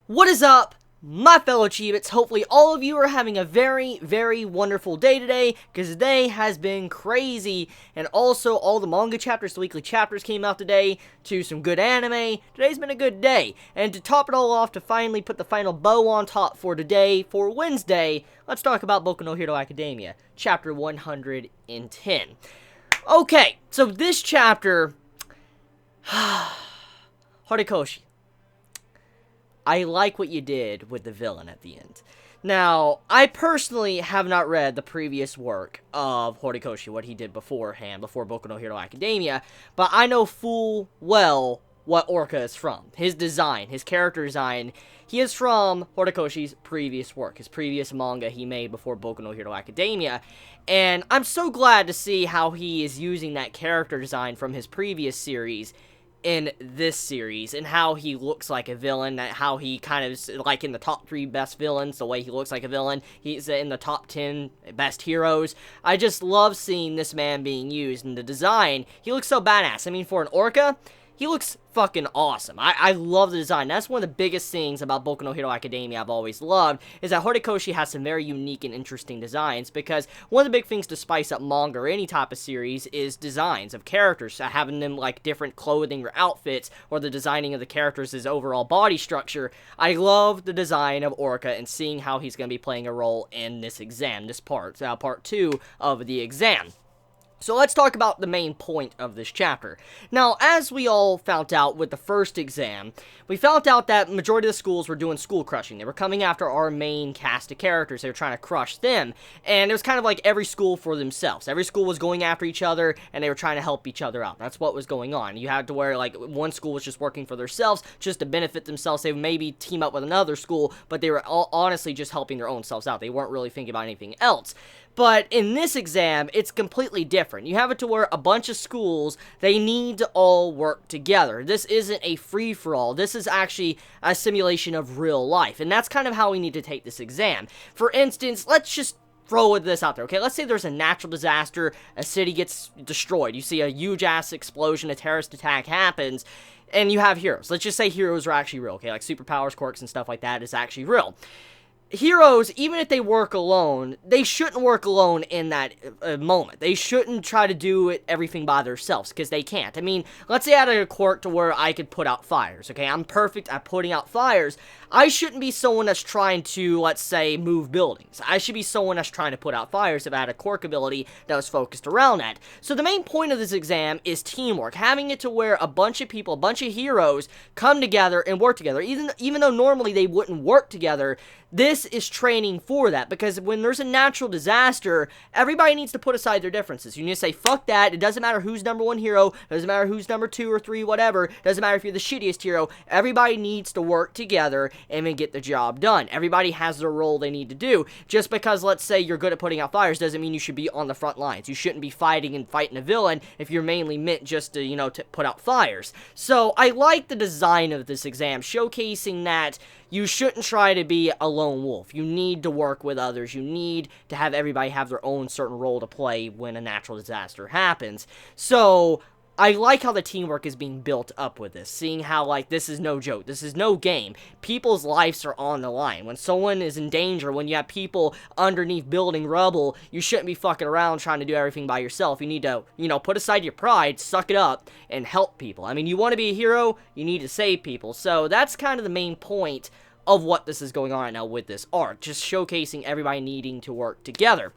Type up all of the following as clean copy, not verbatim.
What is up, my fellow Chibits? Hopefully all of you are having a very, very wonderful day today, because today has been crazy, and also all the manga chapters, the weekly chapters came out today, to some good anime. Today's been a good day, and to top it all off, to finally put the final bow on top for today, for Wednesday, let's talk about Boku no Hero Academia, chapter 110. Okay, so this chapter, Horikoshi. I like what you did with the villain at the end. Now, I personally have not read the previous work of Horikoshi, what he did beforehand, before Boku no Hero Academia, but I know full well what Orca is from. His design, his character design, he is from Horikoshi's previous work, his previous manga he made before Boku no Hero Academia, and I'm so glad to see how he is using that character design from his previous series in this series, and how he looks like a villain, how he kind of is like in the top 3 best villains, the way he looks like a villain. He's in the top 10 best heroes. I just love seeing this man being used, and the design, he looks so badass. I mean, for an Orca, he looks fucking awesome. I love the design. That's one of the biggest things about Boku no Hero Academia I've always loved, is that Horikoshi has some very unique and interesting designs, because one of the big things to spice up manga or any type of series is designs of characters, having them like different clothing or outfits, or the designing of the characters' overall body structure. I love the design of Orca and seeing how he's going to be playing a role in this exam, this part 2 of the exam. So let's talk about the main point of this chapter. Now, as we all found out with the first exam, we found out that majority of the schools were doing school crushing. They were coming after our main cast of characters. They were trying to crush them. And it was kind of like every school for themselves. Every school was going after each other, and they were trying to help each other out. That's what was going on. You had to where, like, one school was just working for themselves, just to benefit themselves. They would maybe team up with another school, but they were all honestly just helping their own selves out. They weren't really thinking about anything else. But in this exam, it's completely different. You have it to where a bunch of schools, they need to all work together. This isn't a free-for-all. This is actually a simulation of real life. And that's kind of how we need to take this exam. For instance, let's just throw this out there, okay? Let's say there's a natural disaster, a city gets destroyed. You see a huge-ass explosion, a terrorist attack happens, and you have heroes. Let's just say heroes are actually real, okay? Like superpowers, quirks, and stuff like that is actually real. Heroes, even if they work alone, they shouldn't work alone in that moment. They shouldn't try to do everything by themselves, because they can't. I mean, let's say I had a quirk to where I could put out fires, okay? I'm perfect at putting out fires. I shouldn't be someone that's trying to, let's say, move buildings. I should be someone that's trying to put out fires if I had a quirk ability that was focused around that. So the main point of this exam is teamwork, having it to where a bunch of people, a bunch of heroes come together and work together. Even though normally they wouldn't work together, this is training for that, because when there's a natural disaster, everybody needs to put aside their differences. You need to say, fuck that, it doesn't matter who's number 1 hero, it doesn't matter who's number 2 or 3, whatever, it doesn't matter if you're the shittiest hero, everybody needs to work together and then get the job done. Everybody has their role they need to do. Just because, let's say, you're good at putting out fires doesn't mean you should be on the front lines. You shouldn't be fighting a villain if you're mainly meant just to, to put out fires. So, I like the design of this exam, showcasing that you shouldn't try to be a lone wolf. You need to work with others. You need to have everybody have their own certain role to play when a natural disaster happens. So, I like how the teamwork is being built up with this, seeing how, like, this is no joke, this is no game. People's lives are on the line. When someone is in danger, when you have people underneath building rubble, you shouldn't be fucking around trying to do everything by yourself. You need to, put aside your pride, suck it up, and help people. I mean, you want to be a hero, you need to save people. So that's kind of the main point of what this is going on right now with this arc, just showcasing everybody needing to work together.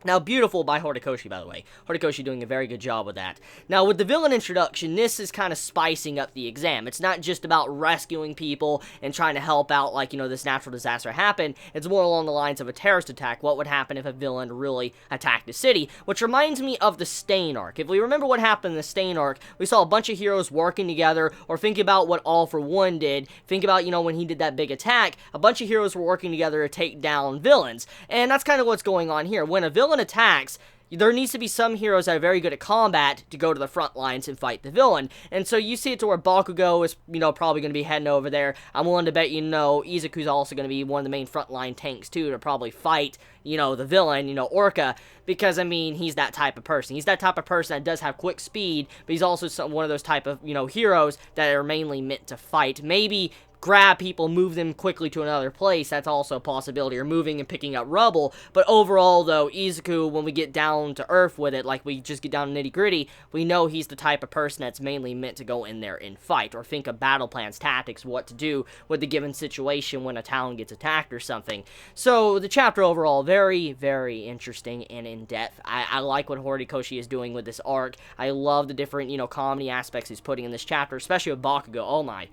Now, beautiful by Horikoshi, by the way. Horikoshi doing a very good job with that. Now, with the villain introduction, this is kind of spicing up the exam. It's not just about rescuing people and trying to help out, like, this natural disaster happened. It's more along the lines of a terrorist attack. What would happen if a villain really attacked the city? Which reminds me of the Stain arc. If we remember what happened in the Stain arc, we saw a bunch of heroes working together, or think about what All for One did. Think about, when he did that big attack, a bunch of heroes were working together to take down villains. And that's kind of what's going on here. When a villain attacks, there needs to be some heroes that are very good at combat to go to the front lines and fight the villain. And so you see it to where Bakugo is, probably going to be heading over there. I'm willing to bet Izuku's also going to be one of the main frontline tanks, too, to probably fight, the villain, Orca, because, I mean, he's that type of person. He's that type of person that does have quick speed, but he's also one of those type of, heroes that are mainly meant to fight. Maybe grab people, move them quickly to another place, that's also a possibility, or moving and picking up rubble. But overall, though, Izuku, when we get down to earth with it, like we just get down to nitty-gritty, we know he's the type of person that's mainly meant to go in there and fight, or think of battle plans, tactics, what to do with the given situation when a town gets attacked or something. So, the chapter overall, very, very interesting and in-depth. I like what Horikoshi is doing with this arc. I love the different, comedy aspects he's putting in this chapter, especially with Bakugo. Oh my.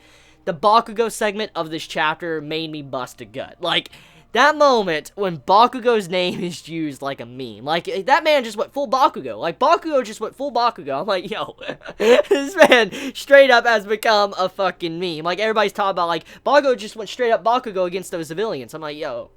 The Bakugo segment of this chapter made me bust a gut. Like, that moment when Bakugo's name is used like a meme. Like, that man just went full Bakugo. Like, Bakugo just went full Bakugo. I'm like, yo, this man straight up has become a fucking meme. Like, everybody's talking about, like, Bakugo just went straight up Bakugo against those civilians. I'm like, yo.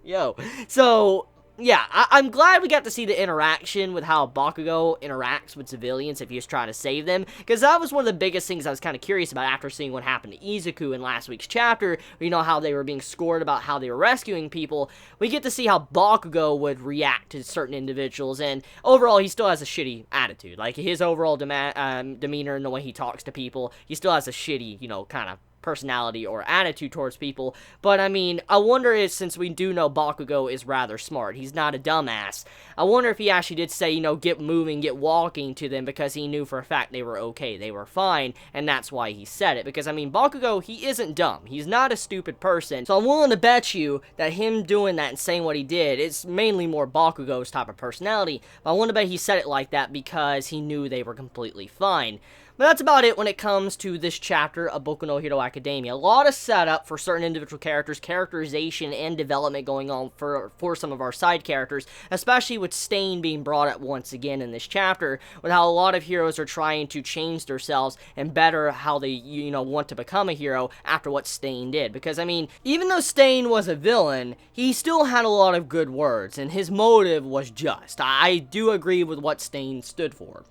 So, yeah, I'm glad we got to see the interaction with how Bakugo interacts with civilians if he was trying to save them, because that was one of the biggest things I was kind of curious about after seeing what happened to Izuku in last week's chapter, how they were being scored about how they were rescuing people. We get to see how Bakugo would react to certain individuals, and overall, he still has a shitty attitude. Like, his overall demeanor and the way he talks to people, he still has a shitty, kind of personality or attitude towards people. But I mean, I wonder if, since we do know Bakugo is rather smart, he's not a dumbass, I wonder if he actually did say, get moving, get walking to them, because he knew for a fact they were okay, they were fine, and that's why he said it. Because I mean, Bakugo, he isn't dumb, he's not a stupid person, so I'm willing to bet you that him doing that and saying what he did, it's mainly more Bakugo's type of personality. But I want to bet he said it like that because he knew they were completely fine. But that's about it when it comes to this chapter of Boku no Hero Academia. A lot of setup for certain individual characters, characterization and development going on for some of our side characters, especially with Stain being brought up once again in this chapter, with how a lot of heroes are trying to change themselves and better how they, want to become a hero after what Stain did. Because, I mean, even though Stain was a villain, he still had a lot of good words, and his motive was just. I do agree with what Stain stood for.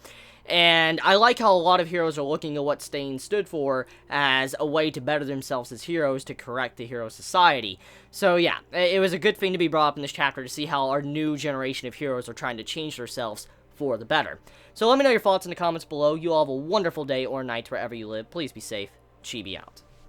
And I like how a lot of heroes are looking at what Stain stood for as a way to better themselves as heroes to correct the hero society. So yeah, it was a good thing to be brought up in this chapter to see how our new generation of heroes are trying to change themselves for the better. So let me know your thoughts in the comments below. You all have a wonderful day or night wherever you live. Please be safe. Chibi out.